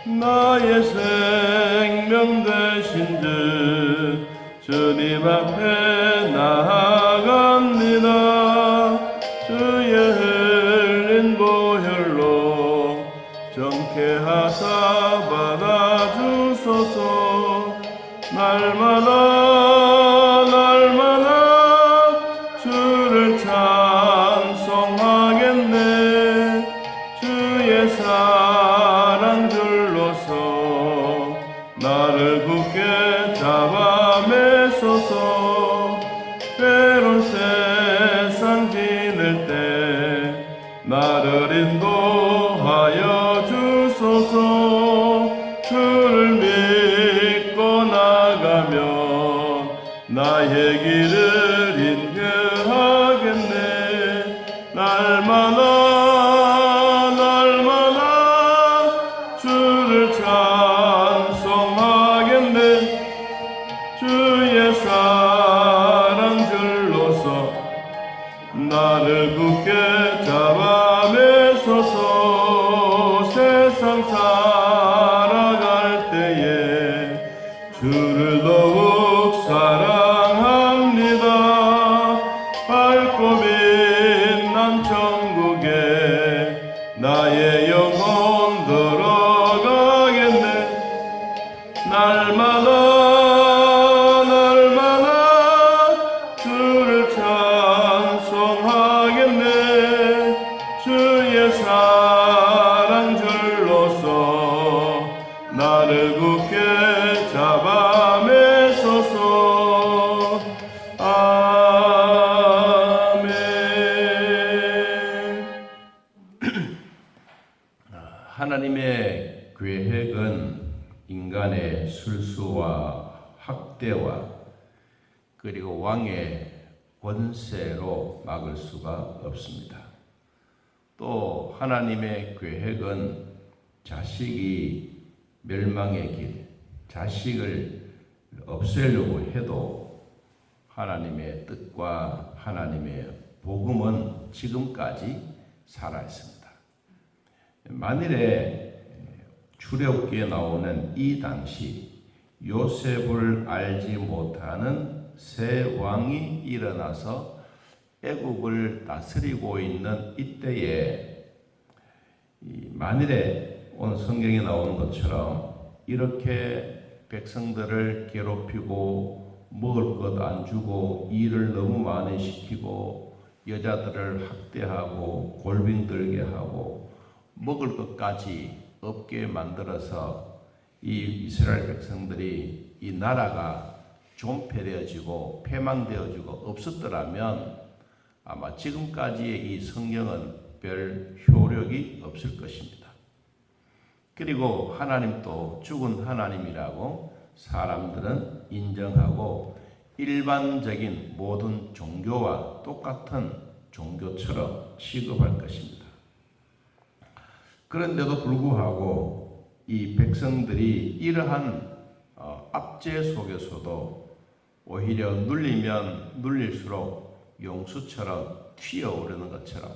나의 생명 되신 주님 앞에 나아갑니다. 주의 흘린 보혈로 정케 하사 받아주소서. 날마다 주를 찬송하겠네. 주의 사랑 줄로서 나를 굳게 잡아 매소서. 때론 세상 지낼 때 나를 인도하여 주소서. 주를 믿고 나가면 나의 길을 인도하겠네. 날마다 주를 찬송하겠네. 주의 사랑 줄로서 나를 굳게 잡아 매소서. 세상 살아갈 때에 주를 더욱 사랑합니다. 밝고 빛난 천국에 나의 영혼 들어가겠네. 날마다 주를 찬송하겠네. 주의 사랑 줄로서 나를 굳게 잡아 매소서. 아멘. 하나님의 계획은 인간의 술수와 학대와 그리고 왕의 권세로 막을 수가 없습니다. 또 하나님의 계획은 자식이 멸망의 길, 자식을 없애려고 해도 하나님의 뜻과 하나님의 복음은 지금까지 살아있습니다. 만일에 출애굽기에 나오는 이 당시 요셉을 알지 못하는 새 왕이 일어나서 애국을 다스리고 있는 이때에 만일에 오늘 성경에 나오는 것처럼 이렇게 백성들을 괴롭히고 먹을 것 안 주고 일을 너무 많이 시키고 여자들을 학대하고 골병 들게 하고 먹을 것까지 없게 만들어서 이 이스라엘 백성들이 이 나라가 존폐되어지고 패망되어지고 없었더라면 아마 지금까지의 이 성경은 별 효력이 없을 것입니다. 그리고 하나님도 죽은 하나님이라고 사람들은 인정하고 일반적인 모든 종교와 똑같은 종교처럼 취급할 것입니다. 그런데도 불구하고 이 백성들이 이러한 압제 속에서도 오히려 눌리면 눌릴수록 용수처럼 튀어오르는 것처럼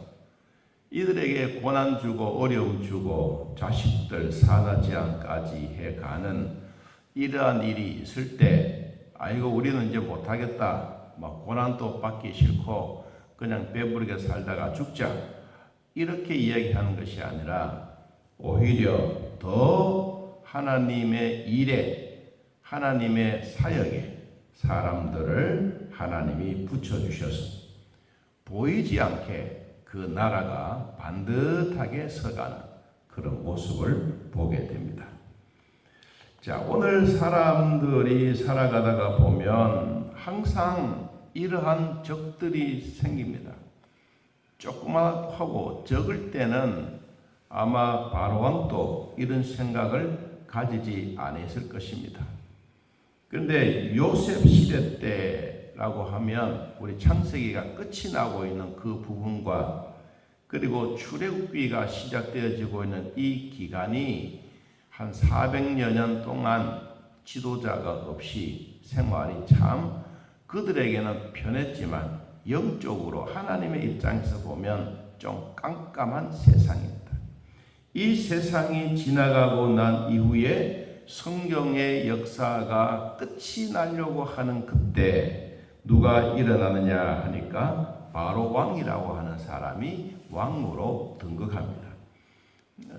이들에게 고난 주고 어려움 주고 자식들 산화제한까지 해가는 이러한 일이 있을 때 아이고 우리는 이제 못하겠다, 막 고난도 받기 싫고 그냥 배부르게 살다가 죽자 이렇게 이야기하는 것이 아니라 오히려 더 하나님의 일에 하나님의 사역에 사람들을 하나님이 붙여주셔서 보이지 않게 그 나라가 반듯하게 서가는 그런 모습을 보게 됩니다. 자, 오늘 사람들이 살아가다가 보면 항상 이러한 적들이 생깁니다. 조그맣고 적을 때는 아마 바로왕도 이런 생각을 가지지 않았을 것입니다. 그런데 요셉 시대 때라고 하면 우리 창세기가 끝이 나고 있는 그 부분과 그리고 출애굽기가 시작되어지고 있는 이 기간이 한 400여 년 동안 지도자가 없이 생활이 참 그들에게는 편했지만 영적으로 하나님의 입장에서 보면 좀 깜깜한 세상입니다. 이 세상이 지나가고 난 이후에 성경의 역사가 끝이 나려고 하는 그때 누가 일어나느냐 하니까 바로 왕이라고 하는 사람이 왕으로 등극합니다.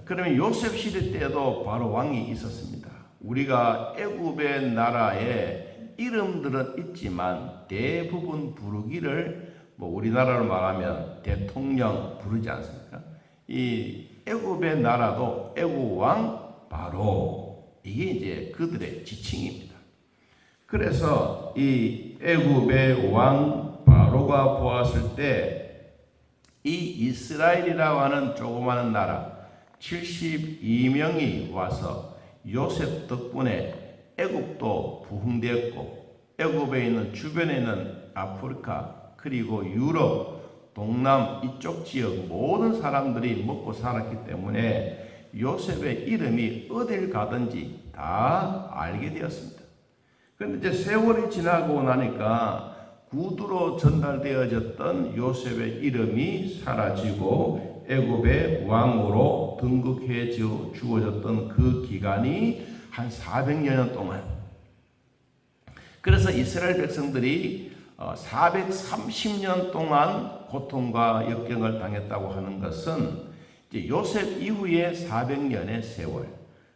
그러면 요셉 시대 때도 바로 왕이 있었습니다. 우리가 애굽의 나라에 이름들은 있지만 대부분 부르기를 우리나라로 말하면 대통령 부르지 않습니까? 이 애굽의 나라도 애굽 왕 바로 이게 이제 그들의 지칭입니다. 그래서 이 애굽의 왕 바로가 보았을 때 이 이스라엘이라고 하는 조그마한 나라 72명이 와서 요셉 덕분에 애굽도 부흥되었고 애굽에 있는 주변에 있는 아프리카 그리고 유럽 동남 이쪽 지역 모든 사람들이 먹고 살았기 때문에 요셉의 이름이 어딜 가든지 다 알게 되었습니다. 그런데 이제 세월이 지나고 나니까 구두로 전달되어졌던 요셉의 이름이 사라지고 애굽의 왕으로 등극해 주어졌던 그 기간이 한 400여 년 동안. 그래서 이스라엘 백성들이 430년 동안 고통과 역경을 당했다고 하는 것은 이제 요셉 이후에 400년의 세월,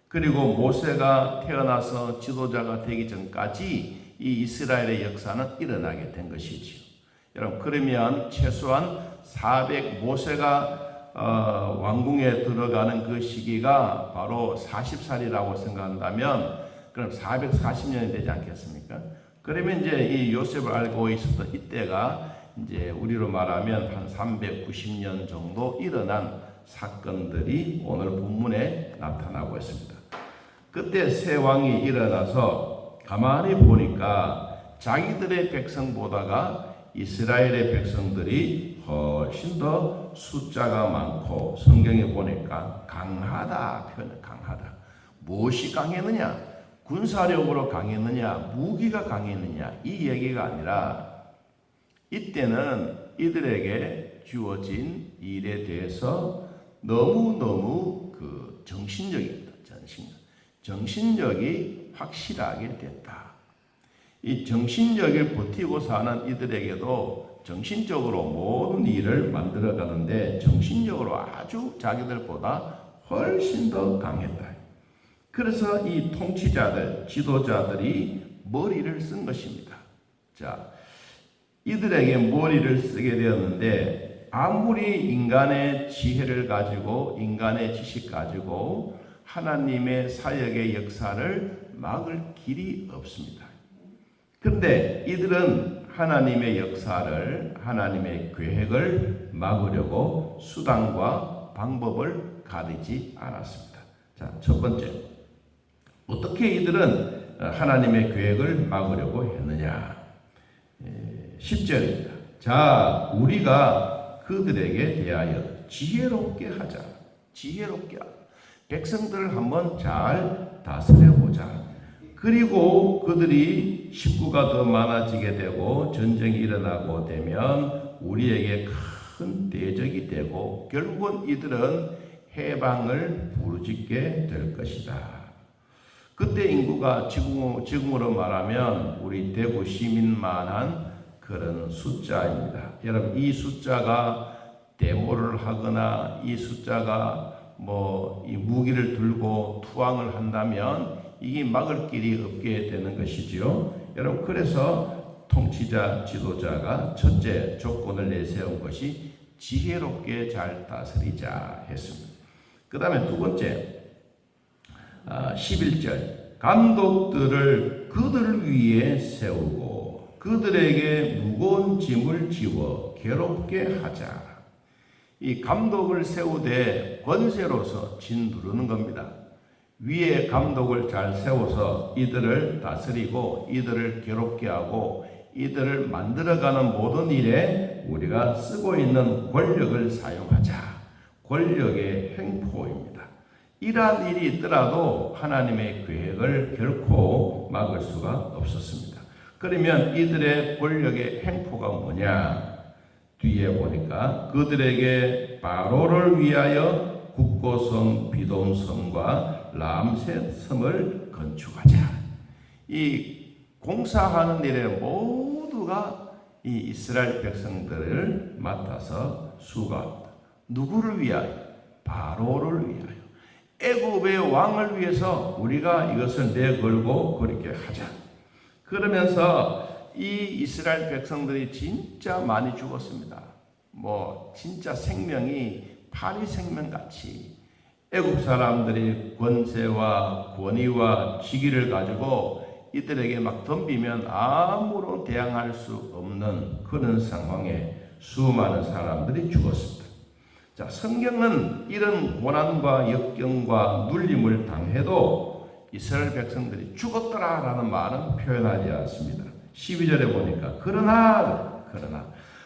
그리고 모세가 태어나서 지도자가 되기 전까지 이 이스라엘의 역사는 일어나게 된 것이지요. 여러분, 그러면 최소한 모세가 왕궁에 들어가는 그 시기가 바로 40살이라고 생각한다면 그럼 440년이 되지 않겠습니까? 그러면 이제 이 요셉을 알고 있었던 이때가 이제 우리로 말하면 한 390년 정도 일어난 사건들이 오늘 본문에 나타나고 있습니다. 그때 새 왕이 일어나서 가만히 보니까 자기들의 백성보다가 이스라엘의 백성들이 훨씬 더 숫자가 많고 성경에 보니까 강하다 표현을 강하다. 무엇이 강했느냐? 군사력으로 강했느냐? 무기가 강했느냐? 이 얘기가 아니라 이때는 이들에게 주어진 일에 대해서 너무너무 정신력입니다. 정신력이 확실하게 됐다. 이 정신력을 버티고 사는 이들에게도 정신적으로 모든 일을 만들어가는데 정신력으로 아주 자기들보다 훨씬 더 강했다. 그래서 이 통치자들, 지도자들이 머리를 쓴 것입니다. 자, 이들에게 머리를 쓰게 되었는데 아무리 인간의 지혜를 가지고 인간의 지식 가지고 하나님의 사역의 역사를 막을 길이 없습니다. 그런데 이들은 하나님의 역사를, 하나님의 계획을 막으려고 수단과 방법을 가리지 않았습니다. 자, 첫 번째, 어떻게 이들은 하나님의 계획을 막으려고 했느냐? 10절입니다. 자, 우리가 그들에게 대하여 지혜롭게 하자. 지혜롭게 하자. 백성들을 한번 잘 다스려보자. 그리고 그들이 식구가 더 많아지게 되고 전쟁이 일어나고 되면 우리에게 큰 대적이 되고 결국은 이들은 해방을 부르짖게 될 것이다. 그때 인구가 지금으로 말하면 우리 대구 시민만한 그런 숫자입니다. 여러분, 이 숫자가 데모를 하거나 이 숫자가 이 무기를 들고 투항을 한다면 이게 막을 길이 없게 되는 것이지요. 여러분, 그래서 통치자, 지도자가 첫째 조건을 내세운 것이 지혜롭게 잘 다스리자 했습니다. 그 다음에 두 번째, 11절, 감독들을 그들 위에 세우고 그들에게 무거운 짐을 지워 괴롭게 하자. 이 감독을 세우되 권세로서 진두르는 겁니다. 위에 감독을 잘 세워서 이들을 다스리고 이들을 괴롭게 하고 이들을 만들어가는 모든 일에 우리가 쓰고 있는 권력을 사용하자. 권력의 횡포입니다. 이러한 일이 있더라도 하나님의 계획을 결코 막을 수가 없었습니다. 그러면 이들의 권력의 횡포가 뭐냐? 뒤에 보니까 그들에게 바로를 위하여 국고성, 비돔성과 람셋 섬을 건축하자. 이 공사하는 일에 모두가 이 이스라엘 백성들을 맡아서 수고합니다. 누구를 위하여? 바로를 위하여. 애굽의 왕을 위해서 우리가 이것을 내걸고 그렇게 하자. 그러면서 이 이스라엘 백성들이 진짜 많이 죽었습니다. 진짜 생명이 파리 생명같이 애굽 사람들이 권세와 권위와 직위를 가지고 이들에게 막 덤비면 아무런 대항할 수 없는 그런 상황에 수많은 사람들이 죽었습니다. 자, 성경은 이런 고난과 역경과 눌림을 당해도 이스라엘 백성들이 죽었더라라는 말은 표현하지 않습니다. 12절에 보니까 그러나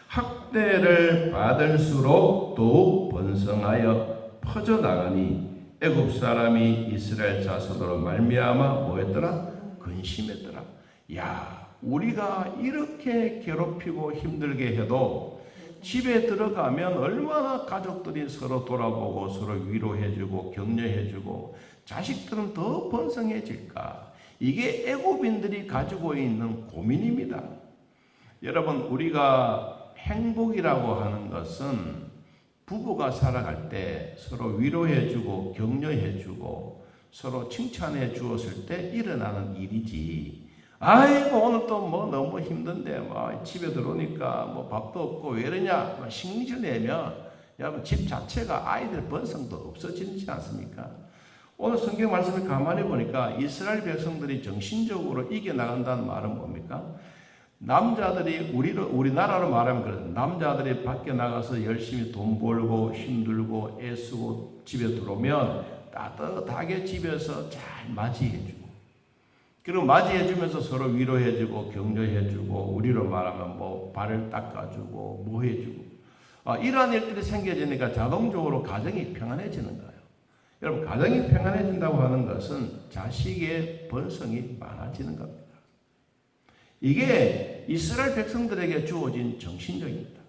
학대를 받을수록 더욱 번성하여 퍼져나가니 애굽 사람이 이스라엘 자손으로 말미암아 뭐했더라? 근심했더라. 야, 우리가 이렇게 괴롭히고 힘들게 해도 집에 들어가면 얼마나 가족들이 서로 돌아보고 서로 위로해주고 격려해주고 자식들은 더 번성해질까? 이게 애굽인들이 가지고 있는 고민입니다. 여러분, 우리가 행복이라고 하는 것은 부부가 살아갈 때 서로 위로해주고 격려해주고 서로 칭찬해 주었을 때 일어나는 일이지. 아이고 오늘 또 너무 힘든데 집에 들어오니까 밥도 없고 왜 이러냐 신경질 내면 여러분 집 자체가 아이들 번성도 없어지지 않습니까? 오늘 성경 말씀을 가만히 보니까 이스라엘 백성들이 정신적으로 이겨나간다는 말은 뭡니까? 남자들이 우리나라로 말하면 그래요. 남자들이 밖에 나가서 열심히 돈 벌고 힘들고 애쓰고 집에 들어오면 따뜻하게 집에서 잘 맞이해주고, 그리고 맞이해주면서 서로 위로해주고 격려해주고, 우리로 말하면 발을 닦아주고 해주고, 이러한 일들이 생겨지니까 자동적으로 가정이 평안해지는 거예요. 여러분, 가정이 평안해진다고 하는 것은 자식의 번성이 많아지는 겁니다. 이게 이스라엘 백성들에게 주어진 정신적입니다.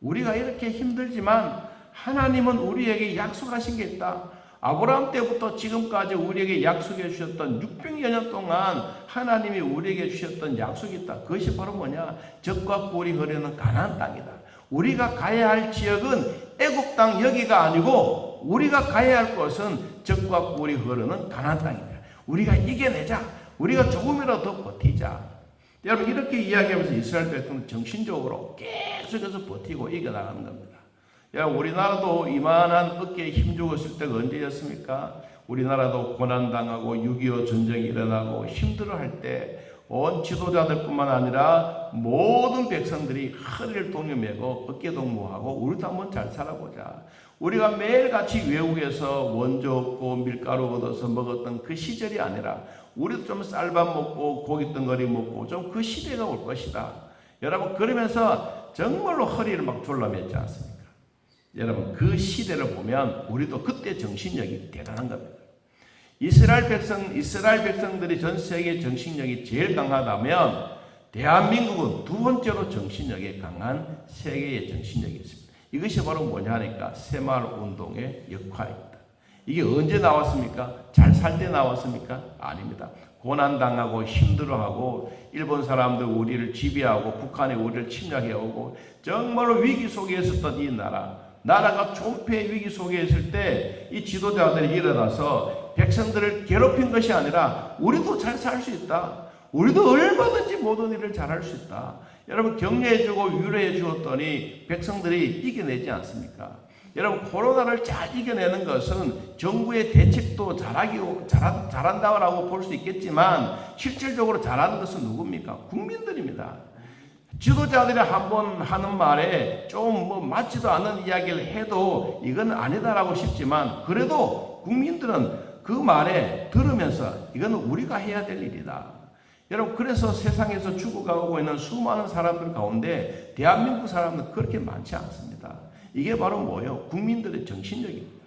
우리가 이렇게 힘들지만 하나님은 우리에게 약속하신 게 있다. 아브라함 때부터 지금까지 우리에게 약속해 주셨던 600여 년 동안 하나님이 우리에게 주셨던 약속이 있다. 그것이 바로 뭐냐? 젖과 꿀이 흐르는 가나안 땅이다. 우리가 가야 할 지역은 애굽 땅 여기가 아니고 우리가 가야 할 곳은 젖과 꿀이 흐르는 가나안 땅이다. 우리가 이겨내자. 우리가 조금이라도 더 버티자. 여러분, 이렇게 이야기하면서 이스라엘 백성은 정신적으로 계속해서 버티고 이겨나가는 겁니다. 우리나라도 이만한 어깨에 힘 죽었을 때가 언제였습니까? 우리나라도 고난당하고 6.25 전쟁이 일어나고 힘들어할 때 온 지도자들뿐만 아니라 모든 백성들이 허리를 동여매고 어깨동무하고 우리도 한번 잘 살아보자. 우리가 매일같이 외국에서 원조 얻고 밀가루 얻어서 먹었던 그 시절이 아니라 우리도 좀 쌀밥 먹고 고기 덩어리 먹고 좀 그 시대가 올 것이다. 여러분, 그러면서 정말로 허리를 막 졸라맸지 않습니까? 여러분, 그 시대를 보면 우리도 그때 정신력이 대단한 겁니다. 이스라엘 백성들이 전 세계 정신력이 제일 강하다면 대한민국은 두 번째로 정신력이 강한 세계의 정신력이 있습니다. 이것이 바로 뭐냐 하니까 새마을운동의 역할입니다. 이게 언제 나왔습니까? 잘 살 때 나왔습니까? 아닙니다. 고난당하고 힘들어하고 일본 사람들 우리를 지배하고 북한이 우리를 침략해오고 정말로 위기 속에 있었던 이 나라가 존폐의 위기 속에 있을 때 이 지도자들이 일어나서 백성들을 괴롭힌 것이 아니라 우리도 잘 살 수 있다. 우리도 얼마든지 모든 일을 잘할 수 있다. 여러분, 격려해주고 위로해 주었더니 백성들이 이겨내지 않습니까? 여러분, 코로나를 잘 이겨내는 것은 정부의 대책도 잘한다고 볼 수 있겠지만 실질적으로 잘하는 것은 누굽니까? 국민들입니다. 지도자들이 한번 하는 말에 좀 맞지도 않는 이야기를 해도 이건 아니다라고 싶지만 그래도 국민들은 그 말에 들으면서 이건 우리가 해야 될 일이다. 여러분, 그래서 세상에서 죽어가고 있는 수많은 사람들 가운데 대한민국 사람들은 그렇게 많지 않습니다. 이게 바로 뭐예요? 국민들의 정신력입니다.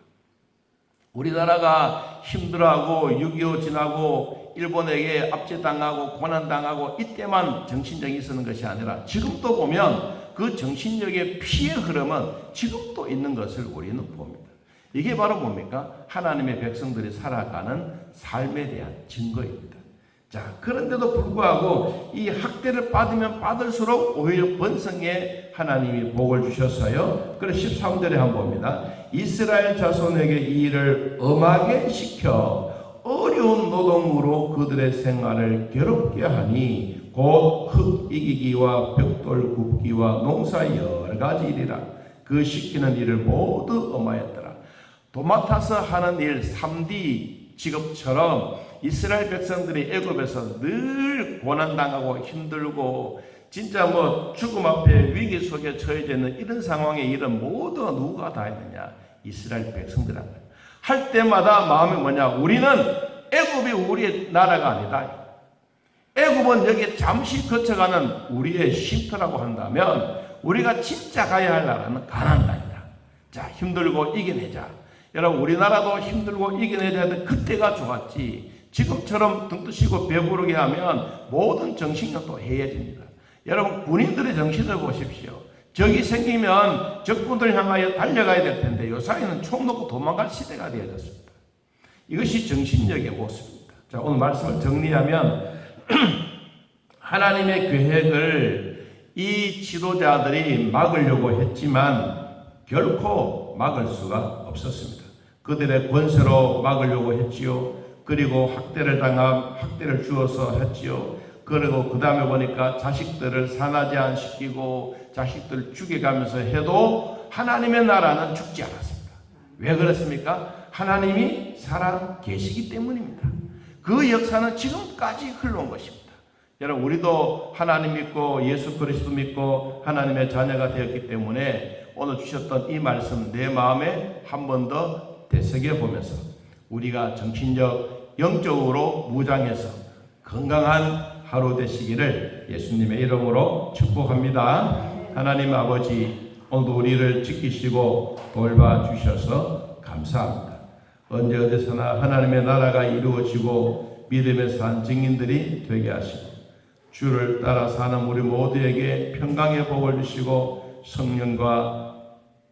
우리나라가 힘들어하고 6.25 지나고 일본에게 압제당하고 고난당하고 이때만 정신력이 있었는 것이 아니라 지금도 보면 그 정신력의 피의 흐름은 지금도 있는 것을 우리는 봅니다. 이게 바로 뭡니까? 하나님의 백성들이 살아가는 삶에 대한 증거입니다. 자, 그런데도 불구하고 이 학대를 받으면 받을수록 오히려 번성에 하나님이 복을 주셨어요. 그래서 13절에 한번 봅니다. 이스라엘 자손에게 이 일을 엄하게 시켜 어려운 노동으로 그들의 생활을 괴롭게 하니 곧 흙 이기기와 벽돌 굽기와 농사 여러 가지 일이라. 그 시키는 일을 모두 엄하였더라. 도맡아서 하는 일 3D 직업처럼 이스라엘 백성들이 애굽에서 늘 고난당하고 힘들고 진짜 죽음 앞에 위기 속에 처해져 있는 이런 상황의 일은 모두 누가 다 했느냐? 이스라엘 백성들이란 거예요. 할 때마다 마음이 뭐냐? 우리는 애굽이 우리의 나라가 아니다. 애굽은 여기 잠시 거쳐가는 우리의 쉼터라고 한다면 우리가 진짜 가야 할 나라는 가나안 땅이다. 자, 힘들고 이겨내자. 여러분, 우리나라도 힘들고 이겨내야 되는데 그때가 좋았지. 지금처럼 등 뜨시고 배부르게 하면 모든 정신력도 해해집니다. 여러분, 군인들의 정신을 보십시오. 적이 생기면 적군들 향하여 달려가야 될 텐데 요사이는 총 놓고 도망갈 시대가 되어졌습니다. 이것이 정신력의 모습입니다. 자, 오늘 말씀을 정리하면 하나님의 계획을 이 지도자들이 막으려고 했지만 결코 막을 수가 없었습니다. 그들의 권세로 막으려고 했지요. 그리고 학대를 주어서 했지요. 그리고 그 다음에 보니까 자식들을 산하제 안 시키고 자식들을 죽여가면서 해도 하나님의 나라는 죽지 않았습니다. 왜 그렇습니까? 하나님이 살아 계시기 때문입니다. 그 역사는 지금까지 흘러온 것입니다. 여러분, 우리도 하나님 믿고 예수 그리스도 믿고 하나님의 자녀가 되었기 때문에 오늘 주셨던 이 말씀 내 마음에 한 번 더 되새겨 보면서 우리가 정신적, 영적으로 무장해서 건강한 하루 되시기를 예수님의 이름으로 축복합니다. 하나님 아버지, 오늘도 우리를 지키시고 돌봐주셔서 감사합니다. 언제 어디서나 하나님의 나라가 이루어지고 믿음의 산 증인들이 되게 하시고 주를 따라 사는 우리 모두에게 평강의 복을 주시고 성령과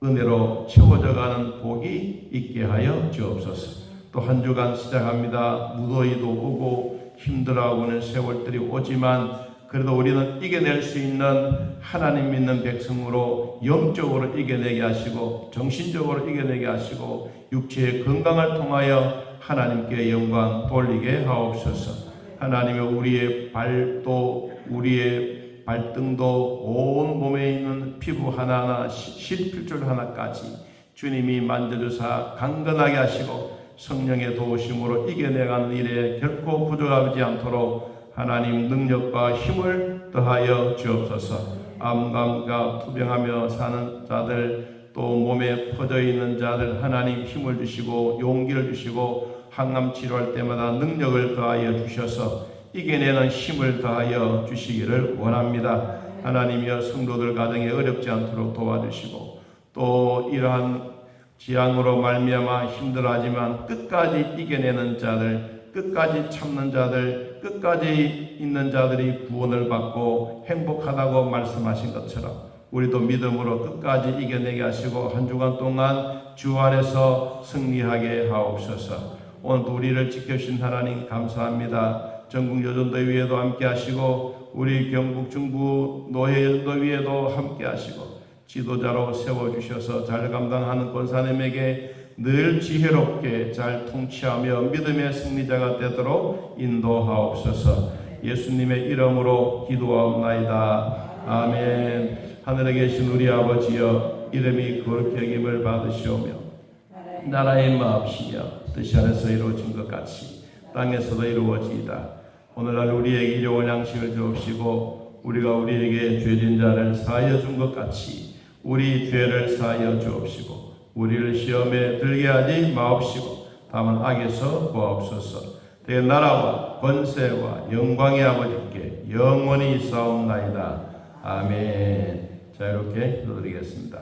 은혜로 채워져가는 복이 있게 하여 주옵소서. 또 한 주간 시작합니다. 무더위도 오고 힘들어하고는 세월들이 오지만 그래도 우리는 이겨낼 수 있는 하나님 믿는 백성으로 영적으로 이겨내게 하시고 정신적으로 이겨내게 하시고 육체의 건강을 통하여 하나님께 영광 돌리게 하옵소서. 하나님의 우리의 발도 우리의 발등도 온 몸에 있는 피부 하나하나 실필줄 하나까지 주님이 만져주사 강건하게 하시고 성령의 도우심으로 이겨내가는 일에 결코 부족하지 않도록 하나님 능력과 힘을 더하여 주옵소서. 암감과 투병하며 사는 자들 또 몸에 퍼져 있는 자들 하나님 힘을 주시고 용기를 주시고 항암 치료할 때마다 능력을 더하여 주셔서 이겨내는 힘을 더하여 주시기를 원합니다. 하나님이여 성도들 가정에 어렵지 않도록 도와주시고 또 이러한 지향으로 말미암아 힘들어하지만 끝까지 이겨내는 자들, 끝까지 참는 자들, 끝까지 있는 자들이 구원을 받고 행복하다고 말씀하신 것처럼 우리도 믿음으로 끝까지 이겨내게 하시고 한 주간 동안 주 안에서 승리하게 하옵소서. 오늘도 우리를 지켜주신 하나님 감사합니다. 전국 여전도위에도 함께 하시고 우리 경북 중부 노예연도위에도 함께 하시고 지도자로 세워주셔서 잘 감당하는 권사님에게 늘 지혜롭게 잘 통치하며 믿음의 승리자가 되도록 인도하옵소서. 예수님의 이름으로 기도하옵나이다. 아멘. 하늘에 계신 우리 아버지여, 이름이 거룩히 여김을 받으시오며 나라의 마음이여 뜻이 하늘에서 이루어진 것 같이 땅에서도 이루어지이다. 오늘날 우리에게 일용할 양식을 주옵시고 우리가 우리에게 죄진 자를 사하여 준 것 같이 우리 죄를 사하여 주옵시고 우리를 시험에 들게 하지 마옵시고 다만 악에서 구하옵소서. 내 나라와 권세와 영광의 아버지께 영원히 있사옵나이다. 아멘. 자, 이렇게 기도드리겠습니다.